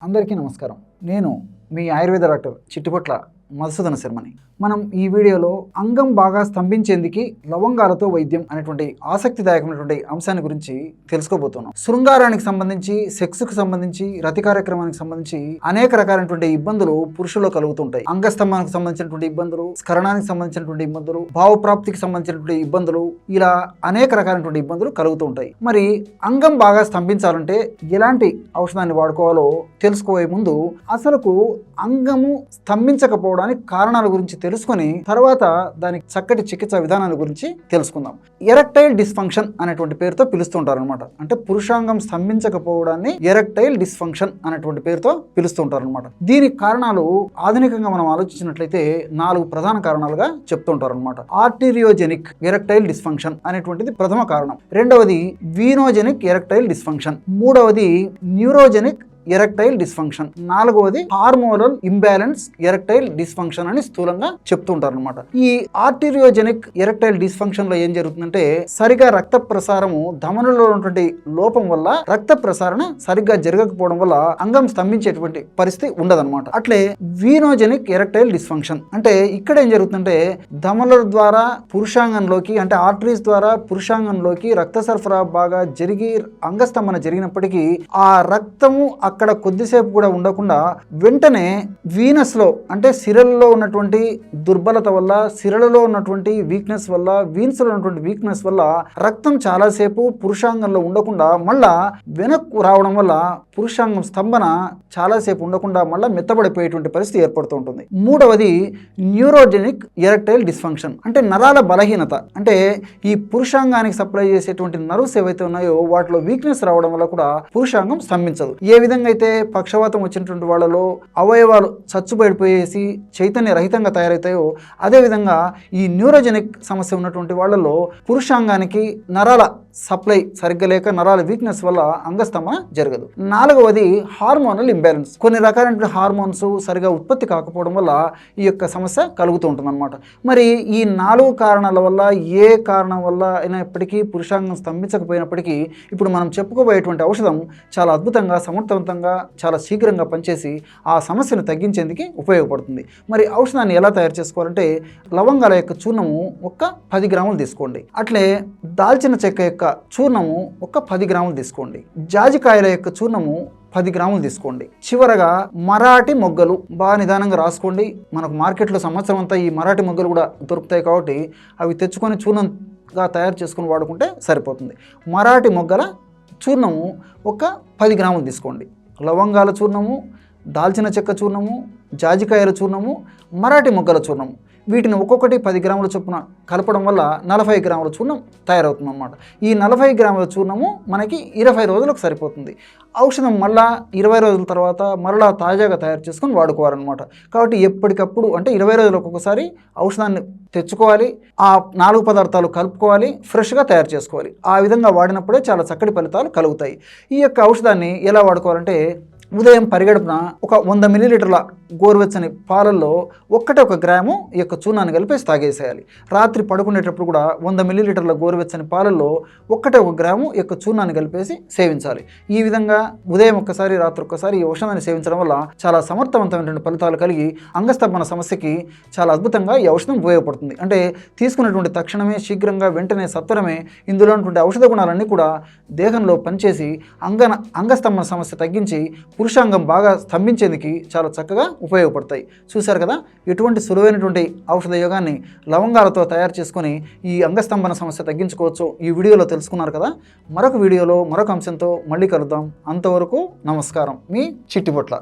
అందరికీ నమస్కారం. నేను మీ ఆయుర్వేద డాక్టర్ చిట్టిపొట్ల మధుసూదన శర్మని. మనం ఈ వీడియోలో అంగం బాగా స్తంభించేందుకు లవంగాలతో వైద్యం అనేటువంటి ఆసక్తిదాయకమైనటువంటి అంశాన్ని గురించి తెలుసుకోబోతున్నాం. శృంగారానికి సంబంధించి, సెక్స్కు సంబంధించి, రతి కార్యక్రమానికి సంబంధించి అనేక రకాలైనటువంటి ఇబ్బందులు పురుషుల్లో కలుగుతుంటాయి. అంగస్తంభానికి సంబంధించినటువంటి ఇబ్బందులు, స్ఖలనానికి సంబంధించినటువంటి ఇబ్బందులు, భావప్రాప్తికి సంబంధించినటువంటి ఇబ్బందులు, ఇలా అనేక రకాలైనటువంటి ఇబ్బందులు కలుగుతూ ఉంటాయి. మరి అంగం బాగా స్తంభించాలంటే ఎలాంటి ఔషధాన్ని వాడుకోవాలో తెలుసుకోబోయే ముందు అసలుకు అంగము స్తంభించకపోవడానికి కారణాల గురించి తెలుసుకొని తర్వాత దానికి చక్కటి చికిత్సా విధానాల గురించి తెలుసుకుందాం. ఎరెక్టైల్ డిస్ఫంక్షన్ అనేటువంటి పేరుతో పిలుస్తుంటారు అనమాట. అంటే పురుషాంగం స్తంభించకపోవడాన్ని ఎరెక్టైల్ డిస్ఫంక్షన్ అనేటువంటి పేరుతో పిలుస్తుంటారు అనమాట. దీనికి కారణాలు ఆధునికంగా మనం ఆలోచించినట్లయితే 4 ప్రధాన కారణాలుగా చెప్తుంటారు అనమాట. ఆర్టీరియోజెనిక్ ఎరెక్టైల్ డిస్ఫంక్షన్ అనేటువంటిది ప్రథమ కారణం. రెండవది వీనోజెనిక్ ఎరెక్టైల్ డిస్ఫంక్షన్. మూడవది న్యూరోజెనిక్ ఎరెక్టైల్ డిస్ఫంక్షన్. నాలుగవది హార్మోనల్ ఇంబ్యాలెన్స్ ఎరెక్టైల్ డిస్ఫంక్షన్ అని స్థూలంగా చెప్తుంటారు అనమాట. ఈ ఆర్టీరియోజెనిక్ ఎరెక్టైల్ డిస్ఫంక్షన్ లో ఏం జరుగుతుందంటే సరిగా రక్త ప్రసారము ధమనులో ఉన్నటువంటి లోపం వల్ల రక్త ప్రసారణ సరిగ్గా జరగకపోవడం వల్ల అంగం స్తంభించేటువంటి పరిస్థితి ఉండదన్నమాట. అట్లే వీనోజెనిక్ ఎరెక్టైల్ డిస్ఫంక్షన్ అంటే ఇక్కడ ఏం జరుగుతుందంటే ధమనుల ద్వారా పురుషాంగంలోకి అంటే ఆర్టరీస్ ద్వారా పురుషాంగంలోకి రక్త సరఫరా బాగా జరిగి అంగస్తంభన జరిగినప్పటికీ ఆ రక్తము అక్కడ కొద్దిసేపు కూడా ఉండకుండా వెంటనే వీనస్ లో అంటే సిరల్లో ఉన్నటువంటి దుర్బలత వల్ల, సిరలలో ఉన్నటువంటి వీక్నెస్ వల్ల, వీన్స్ లో ఉన్నటువంటి వీక్నెస్ వల్ల రక్తం చాలాసేపు పురుషాంగంలో ఉండకుండా మళ్ళా వెనక్కు రావడం వల్ల పురుషాంగం స్తంభన చాలాసేపు ఉండకుండా మళ్ళీ మెత్తబడిపోయేటువంటి పరిస్థితి ఏర్పడుతూ ఉంటుంది. మూడవది న్యూరోజెనిక్ ఎరెక్టైల్ డిస్ఫంక్షన్ అంటే నరాల బలహీనత. అంటే ఈ పురుషాంగానికి సప్లై చేసేటువంటి నర్వ్స్ ఏవైతే ఉన్నాయో వాటిలో వీక్నెస్ రావడం వల్ల కూడా పురుషాంగం స్తంభించదు. ఏ విధంగా అయితే పక్షవాతం వచ్చినటువంటి వాళ్ళలో అవయవాలు చచ్చుబడిపోయేసి చైతన్య రహితంగా తయారవుతాయో అదేవిధంగా ఈ న్యూరోజెనిక్ సమస్య ఉన్నటువంటి వాళ్ళలో పురుషాంగానికి నరాల సప్లై సరిగ్గా లేక నరాల వీక్నెస్ వల్ల అంగస్తంభన జరగదు. నాలుగవది హార్మోనల్ ఇంబ్యాలెన్స్. కొన్ని రకాలైన హార్మోన్స్ సరిగా ఉత్పత్తి కాకపోవడం వల్ల ఈ యొక్క సమస్య కలుగుతూ ఉంటుంది అనమాట. మరి ఈ 4 కారణాల వల్ల ఏ కారణం వల్ల అయినప్పటికీ పురుషాంగం స్తంభించకపోయినప్పటికీ ఇప్పుడు మనం చెప్పుకోబోయేటువంటి ఔషధం చాలా అద్భుతంగా, సమర్థవంతంగా, చాలా శీఘ్రంగా పనిచేసి ఆ సమస్యను తగ్గించేందుకు ఉపయోగపడుతుంది. మరి ఔషధాన్ని ఎలా తయారు చేసుకోవాలంటే లవంగాల యొక్క చూర్ణము ఒక 10 గ్రాములు తీసుకోండి. అట్లే దాల్చిన చెక్క యొక్క చూర్ణము ఒక 10 గ్రాములు తీసుకోండి. జాజికాయల యొక్క చూర్ణము 10 గ్రాములు తీసుకోండి. చివరగా మరాఠీ మొగ్గలు బాగా నిదానంగా రాసుకోండి. మనకు మార్కెట్లో సంవత్సరం అంతా ఈ మరాఠీ మొగ్గలు కూడా దొరుకుతాయి కాబట్టి అవి తెచ్చుకొని చూర్ణంగా తయారు చేసుకొని వాడుకుంటే సరిపోతుంది. మరాఠీ మొగ్గల చూర్ణము ఒక 10 గ్రాములు తీసుకోండి. లవంగాల చూర్ణము, దాల్చిన చెక్క చూర్ణము, జాజికాయల చూర్ణము, మరాఠీ మొగ్గల చూర్ణము వీటిని ఒక్కొక్కటి 10 గ్రాముల చొప్పున కలపడం వల్ల 40 గ్రాముల చూర్ణం తయారవుతుంది అన్నమాట. ఈ 40 గ్రాముల చూర్ణము మనకి 20 రోజులకు సరిపోతుంది. ఔషధం మళ్ళా 20 రోజుల తర్వాత మరలా తాజాగా తయారు చేసుకొని వాడుకోవాలన్నమాట. కాబట్టి ఎప్పటికప్పుడు అంటే 20 రోజులకు ఒకసారి ఔషధాన్ని తెచ్చుకోవాలి, ఆ 4 పదార్థాలు కలుపుకోవాలి, ఫ్రెష్గా తయారు చేసుకోవాలి. ఆ విధంగా వాడినప్పుడే చాలా చక్కటి ఫలితాలు కలుగుతాయి. ఈ యొక్క ఔషధాన్ని ఎలా వాడుకోవాలంటే ఉదయం పరిగడుపున ఒక 100 మిల్లీలీటర్ల గోరువెచ్చని పాలల్లో 1 గ్రాము ఈ యొక్క చూర్ణాన్ని కలిపేసి తాగేసేయాలి. రాత్రి పడుకునేటప్పుడు కూడా 100 మిల్లీలీటర్ల గోరువెచ్చని పాలల్లో 1 గ్రాము ఈ యొక్క చూర్ణాన్ని కలిపేసి సేవించాలి. ఈ విధంగా ఉదయం ఒక్కసారి, రాత్రి ఒక్కసారి ఈ ఔషధాన్ని సేవించడం వల్ల చాలా సమర్థవంతమైనటువంటి ఫలితాలు కలిగి అంగస్తంభన సమస్యకి చాలా అద్భుతంగా ఈ ఔషధం ఉపయోగపడుతుంది. అంటే తీసుకున్నటువంటి తక్షణమే, శీఘ్రంగా, వెంటనే, సత్వరమే ఇందులో ఉన్నటువంటి ఔషధ గుణాలన్నీ కూడా దేహంలో పనిచేసి అంగస్తంభన సమస్య తగ్గించి పురుషాంగం బాగా స్తంభించేందుకు చాలా చక్కగా ఉపయోగపడతాయి. చూశారు కదా, ఎటువంటి సులువైనటువంటి ఔషధ యోగాన్ని లవంగాలతో తయారు చేసుకొని ఈ అంగస్తంభన సమస్య తగ్గించుకోవచ్చు ఈ వీడియోలో తెలుసుకున్నారు కదా. మరొక వీడియోలో మరొక అంశంతో మళ్ళీ కలుద్దాం. అంతవరకు నమస్కారం. మీ చిట్టిపొట్ల.